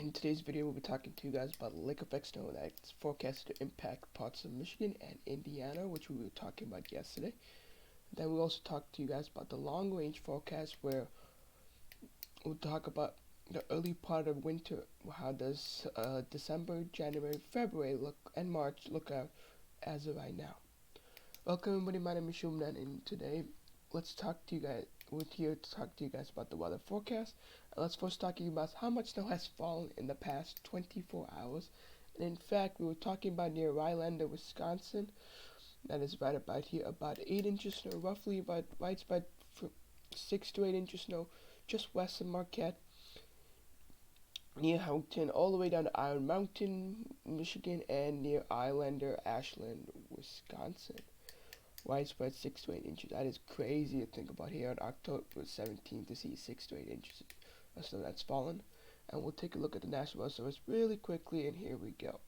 In today's video, we'll be talking to you guys about lake effect snow that's forecasted to impact parts of Michigan and Indiana, which we were talking about yesterday. Then we'll also talk to you guys about the long range forecast, where we'll talk about the early part of winter. How does December, January, February look, and March look out as of right now? Welcome everybody, my name is Shumnan, and today let's talk to you guys. We're here to talk to you guys about the weather forecast. Let's first talk to you about how much snow has fallen in the past 24 hours. And in fact, we were talking about near Rhinelander, Wisconsin. That is right about here, about 8 inches snow, roughly about 6 to 8 inches snow, just west of Marquette, near Houghton, all the way down to Iron Mountain, Michigan, and near Islander, Ashland, Wisconsin. Widespread 6 to 8 inches. That is crazy to think about here on October 17th to see 6 to 8 inches of snow that's fallen. And we'll take a look at the National Weather Service really quickly, and here we go.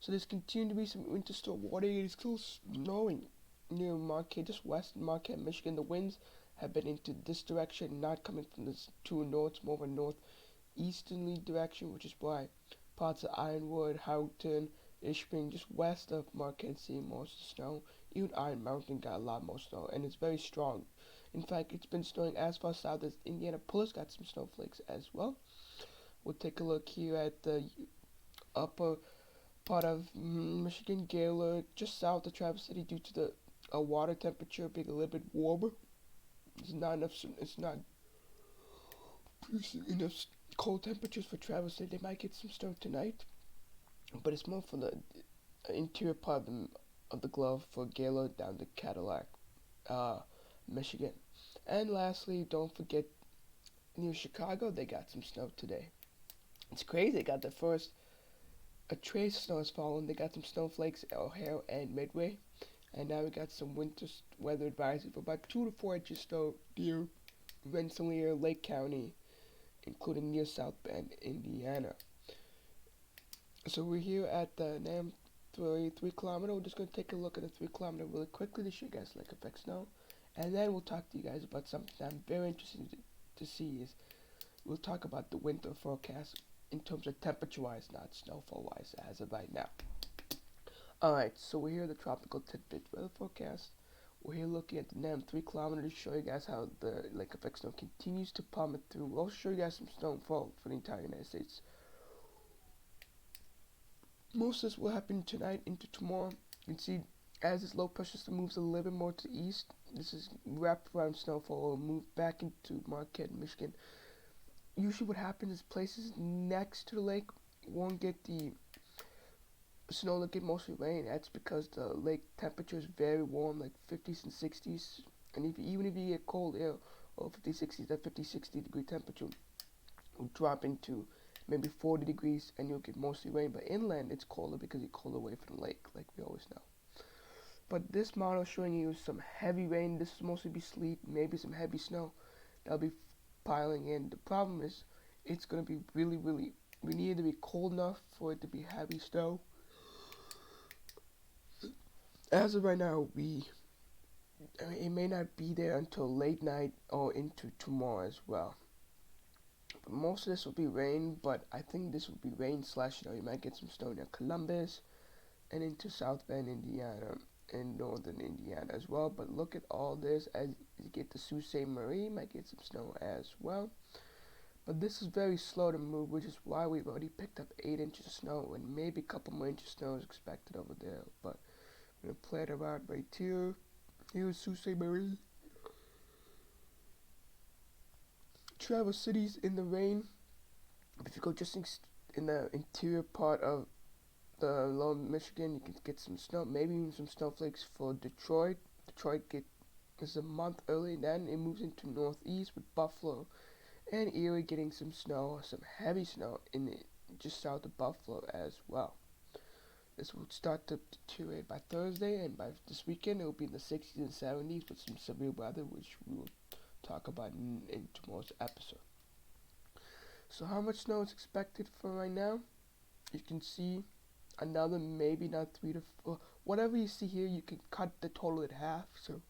So there's continuing to be some winter storm warning. It is still snowing near Marquette, just west of Marquette, Michigan. The winds have been into this direction, not coming from the true north, it's more of a northeasterly direction, which is why parts of Ironwood, Houghton, Ishpeming, just west of Marquette, see most of the snow. Even Iron Mountain got a lot more snow, and it's very strong. In fact, it's been snowing as far south as Indianapolis, got some snowflakes as well. We'll take a look here at the upper part of Michigan, Gaylord, just south of Traverse City, due to the water temperature being a little bit warmer. It's not enough. It's not producing enough cold temperatures for Traverse City. They might get some snow tonight, but it's more for the interior part of the glove for Gaylord down to Cadillac, Michigan. And lastly, don't forget, near Chicago, they got some snow today. It's crazy. They got the first a trace of snow has fallen. They got some snowflakes at O'Hare and Midway, and now we got some winter weather advisory for about 2 to 4 inches snow near Rensselaer, Lake County, including near South Bend, Indiana. So we're here at the NAM 3 kilometer. We're just going to take a look at the 3 kilometer really quickly to show you guys lake effect snow, and then we'll talk to you guys about something I'm very interested to see. Is we'll talk about the winter forecast in terms of temperature wise, not snowfall wise, as of right now. Alright, so we're here at the tropical tidbit weather forecast. We're here looking at the NAM 3 kilometer to show you guys how the lake effect snow continues to plummet through. We'll also show you guys some snowfall for the entire United States. Most of this will happen tonight into tomorrow. You can see as this low pressure system moves a little bit more to the east, this is wrapped around snowfall will move back into Marquette, Michigan. Usually what happens is places next to the lake won't get the snow, that get mostly rain. That's because the lake temperature is very warm, like 50s and 60s. And even if you get cold air, or 50, 60s, that 50, 60 degree temperature will drop into maybe 40 degrees, and you'll get mostly rain. But inland, it's colder because you're colder away from the lake, like we always know. But this model is showing you some heavy rain. This will mostly be sleet, maybe some heavy snow that'll be piling in. The problem is, it's going to be really, we need it to be cold enough for it to be heavy snow. As of right now, it may not be there until late night or into tomorrow as well. But most of this will be rain, but I think this will be rain slash snow. You might get some snow near Columbus and into South Bend, Indiana, and northern Indiana as well. But look at all this. As you get to Sault Ste. Marie, you might get some snow as well. But this is very slow to move, which is why we've already picked up 8 inches of snow, and maybe a couple more inches of snow is expected over there. But I'm going to play it around right here. Here's Sault Ste. Marie. Traverse City's in the rain. If you go just in the interior part of the lower Michigan, you can get some snow, maybe even some snowflakes for Detroit. Detroit is a month early, then it moves into northeast with Buffalo and Erie getting some snow, some heavy snow in it just south of Buffalo as well. This will start to deteriorate by Thursday, and by this weekend it will be in the 60s and 70s with some severe weather, which we will talk about in tomorrow's episode. So how much snow is expected for right now? You can see another, maybe not 3 to 4. Whatever you see here, you can cut the total in half. So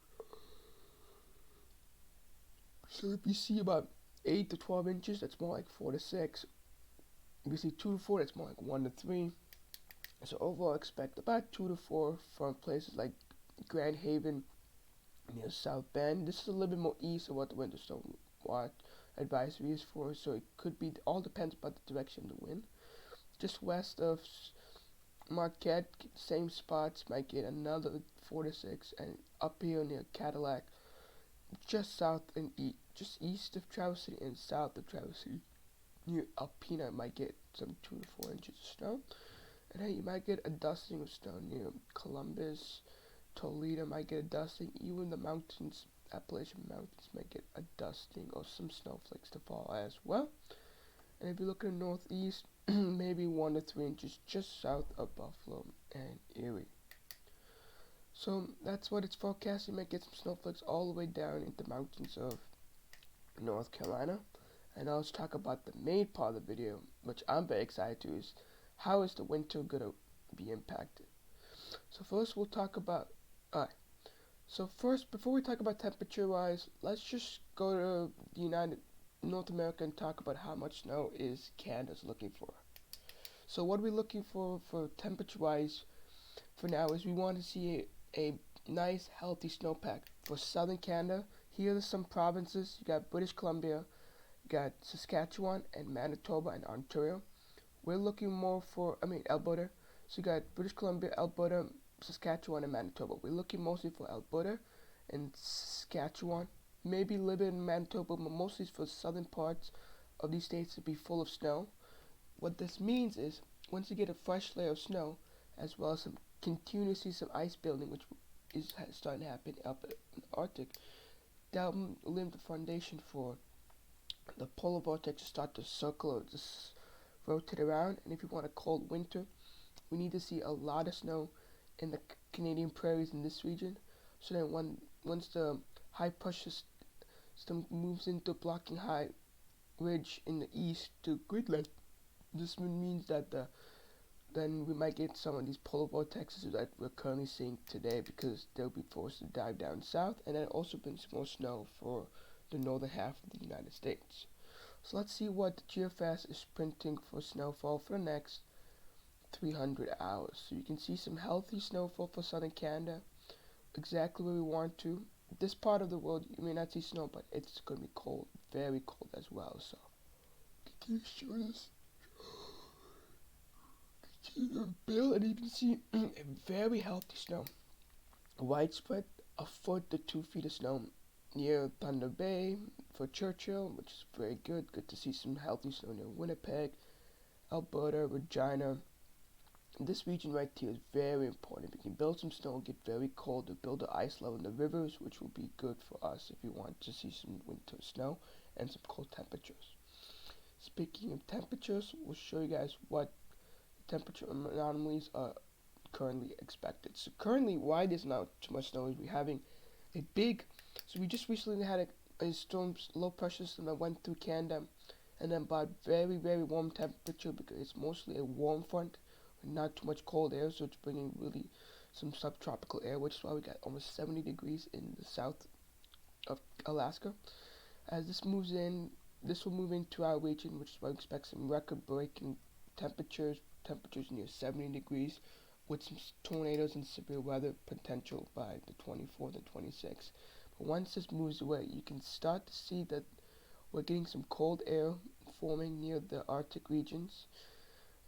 if you see about 8 to 12 inches, that's more like 4 to 6. If we see 2 to 4, that's more like 1 to 3. So overall, expect about 2 to 4 from places like Grand Haven near South Bend. This is a little bit more east of what the winter storm watch advisory is for, so it could be, all depends about the direction of the wind. Just west of Marquette, same spots, might get another 4 to 6, and up here near Cadillac, just south and just east of Traverse City and south of Traverse City, near Alpena, might get some 2 to 4 inches of snow. And hey, you might get a dusting of snow near Columbus, Toledo might get a dusting. Even the mountains, Appalachian Mountains, might get a dusting or some snowflakes to fall as well. And if you look at the northeast, maybe 1 to 3 inches just south of Buffalo and Erie. So that's what it's forecasting. You might get some snowflakes all the way down into the mountains of North Carolina. And now let's talk about the main part of the video, which I'm very excited to, is how is the winter going to be impacted. So first we'll talk about, so first, before we talk about temperature-wise, let's just go to the North America and talk about how much snow is Canada's looking for. So what are we looking for temperature-wise for now is we want to see a nice, healthy snowpack for southern Canada. Here are some provinces. You got British Columbia, you got Saskatchewan, and Manitoba, and Ontario. We're looking more for, Alberta. So you got British Columbia, Alberta, Saskatchewan, and Manitoba. We're looking mostly for Alberta and Saskatchewan. Maybe a little bit in Manitoba, but mostly for southern parts of these states to be full of snow. What this means is, once you get a fresh layer of snow, as well as continuously some ice building, which is starting to happen up in the Arctic, that will lay the foundation for the polar vortex to start to circle or just rotate around. And if you want a cold winter, we need to see a lot of snow in the Canadian prairies in this region, so that once the high pressure system moves into blocking high ridge in the east to Greenland, this means that then we might get some of these polar vortexes that we're currently seeing today, because they'll be forced to dive down south, and then also brings more snow for the northern half of the United States. So let's see what the GFS is printing for snowfall for the next 300 hours. So you can see some healthy snowfall for southern Canada, exactly where we want to. This part of the world, you may not see snow, but it's going to be cold, very cold as well. So, can you show this? Bill, and you can see very healthy snow. Widespread, a foot to 2 feet of snow near Thunder Bay for Churchill, which is very good. Good to see some healthy snow near Winnipeg, Alberta, Regina. This region right here is very important. If you can build some snow and get very cold, to build the ice level in the rivers, which will be good for us if you want to see some winter snow and some cold temperatures. Speaking of temperatures, we'll show you guys what temperature anomalies are currently expected. So currently, why there's not too much snow is we're having a big, so we just recently had a storm, low pressure system that went through Canada, and then about very, very warm temperature, because it's mostly a warm front, not too much cold air, so it's bringing really some subtropical air, which is why we got almost 70 degrees in the south of Alaska. As this moves in, this will move into our region, which is why we expect some record-breaking temperatures near 70 degrees, with some tornadoes and severe weather potential by the 24th and 26th. But once this moves away, you can start to see that we're getting some cold air forming near the Arctic regions,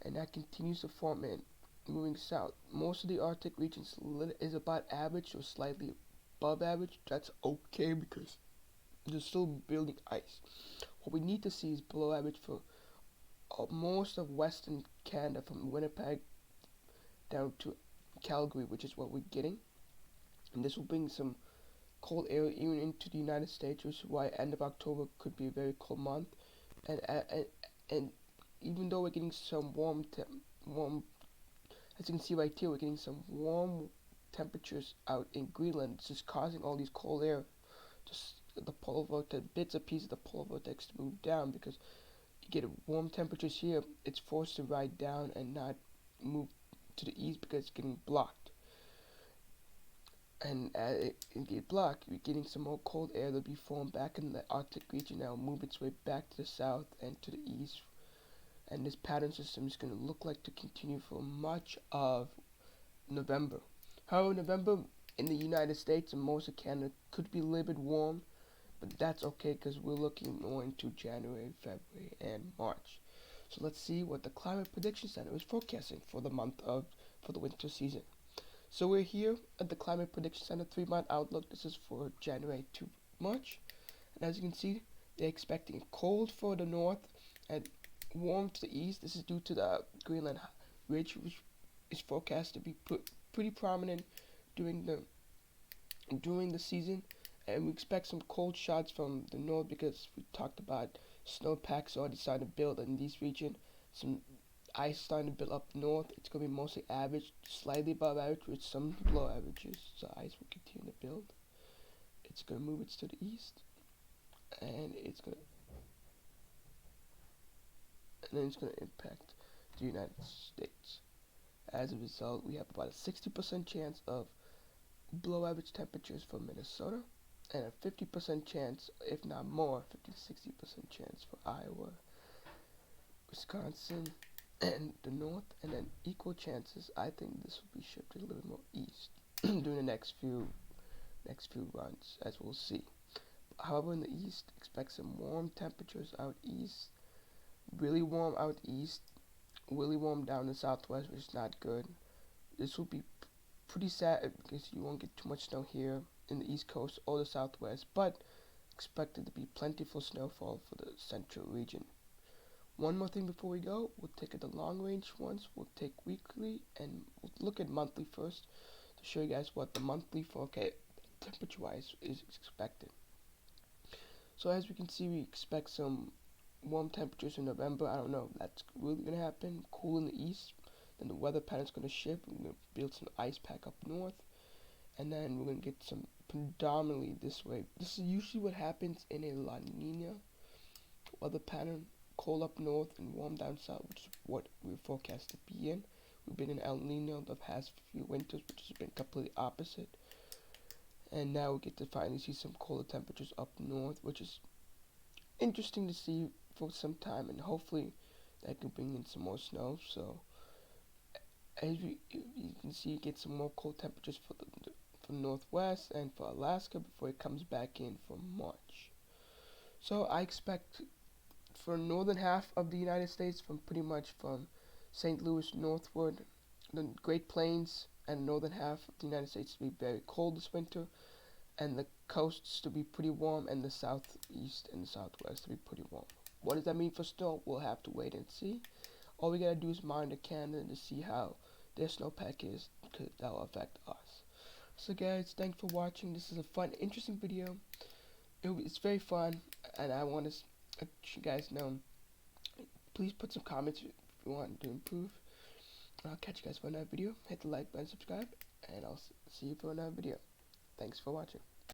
and that continues to form in moving south. Most of the Arctic regions is about average or slightly above average. That's okay, because they're still building ice. What we need to see is below average for most of Western Canada, from Winnipeg down to Calgary, which is what we're getting. And this will bring some cold air even into the United States, which is why end of October could be a very cold month. And even though we're getting some warm, as you can see right here, we're getting some warm temperatures out in Greenland. It's just causing all these cold air, just the polar vortex, bits and pieces of the polar vortex to move down, because you get warm temperatures here, it's forced to ride down and not move to the east because it's getting blocked. And as it gets blocked, you're getting some more cold air that'll be formed back in the Arctic region. That will move its way back to the south and to the east, and this pattern system is going to look like to continue for much of November. However, November in the United States and most of Canada could be a little bit warm, but that's okay because we're looking more into January, February, and March. So let's see what the Climate Prediction Center is forecasting for the winter season. So we're here at the Climate Prediction Center 3-month outlook. This is for January to March, and as you can see, they're expecting cold for the north and warm to the east. This is due to the Greenland ridge, which is forecast to be pretty prominent during the season, and we expect some cold shots from the north because we talked about snowpacks already starting to build in this region. Some ice starting to build up north. It's going to be mostly average, slightly above average with some below averages. So ice will continue to build. It's going to move it to the east, and then it's going to impact the United States. As a result, we have about a 60% chance of below average temperatures for Minnesota, and a 50% chance, if not more, 50 to 60% chance for Iowa, Wisconsin, and the north, and then equal chances. I think this will be shifted a little bit more east during the next few runs, as we'll see. However, in the east, expect some warm temperatures out east, really warm out east, really warm down the southwest, which is not good. This will be pretty sad because you won't get too much snow here in the east coast or the southwest, but expected to be plentiful snowfall for the central region. One more thing before we go, we'll take the long range ones, we'll take weekly, and we'll look at monthly first to show you guys what the monthly forecast temperature wise is expected. So as we can see, we expect some warm temperatures in November. I don't know if that's really going to happen. Cool in the east, then the weather pattern's going to shift. We're going to build some ice pack up north, and then we're going to get some predominantly this way. This is usually what happens in a La Nina weather pattern. Cold up north and warm down south, which is what we're forecast to be in. We've been in El Nino the past few winters, which has been completely opposite. And now we get to finally see some colder temperatures up north, which is interesting to see for some time, and hopefully that can bring in some more snow. So as you can see, get some more cold temperatures for the northwest and for Alaska before it comes back in for March. So I expect for northern half of the United States, from pretty much from St. Louis northward, the Great Plains and northern half of the United States to be very cold this winter, and the coasts to be pretty warm, and the southeast and the southwest to be pretty warm. What does that mean for snow? We'll have to wait and see. All we gotta do is monitor Canada to see how their snowpack is, because that will affect us. So guys, thanks for watching. This is a fun, interesting video. It's very fun, and I want to let you guys know. Please put some comments if you want to improve. I'll catch you guys for another video. Hit the like button, subscribe, and I'll see you for another video. Thanks for watching.